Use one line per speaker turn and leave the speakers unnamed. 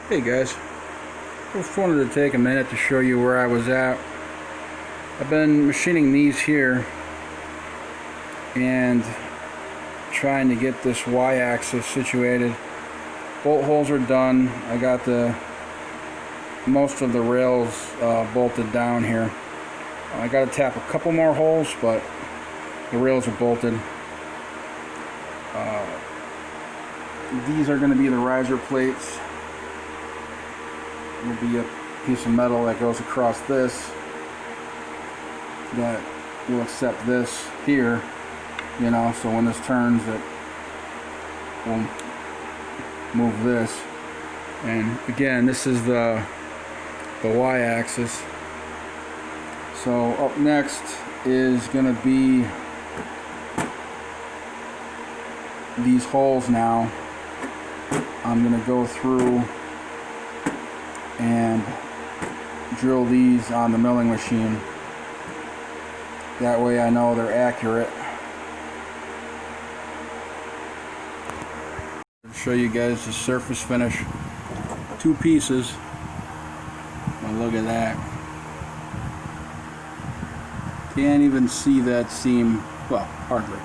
Hey guys, just wanted to take a minute to show you where I was at. I've been machining these here and trying to get this Y-axis situated. Bolt holes are done. I got most of the rails bolted down here. I got to tap a couple more holes, but the rails are bolted. These are going to be the riser plates. Will be a piece of metal that goes across this that will accept this here, you know, so when this turns it will move this. And again, this is the Y-axis. So up next is going to be these holes now. I'm going to go through and drill these on the milling machine. That way I know they're accurate. I'll show you guys the surface finish. 2 pieces. Oh, look at that. Can't even see that seam, well, hardly.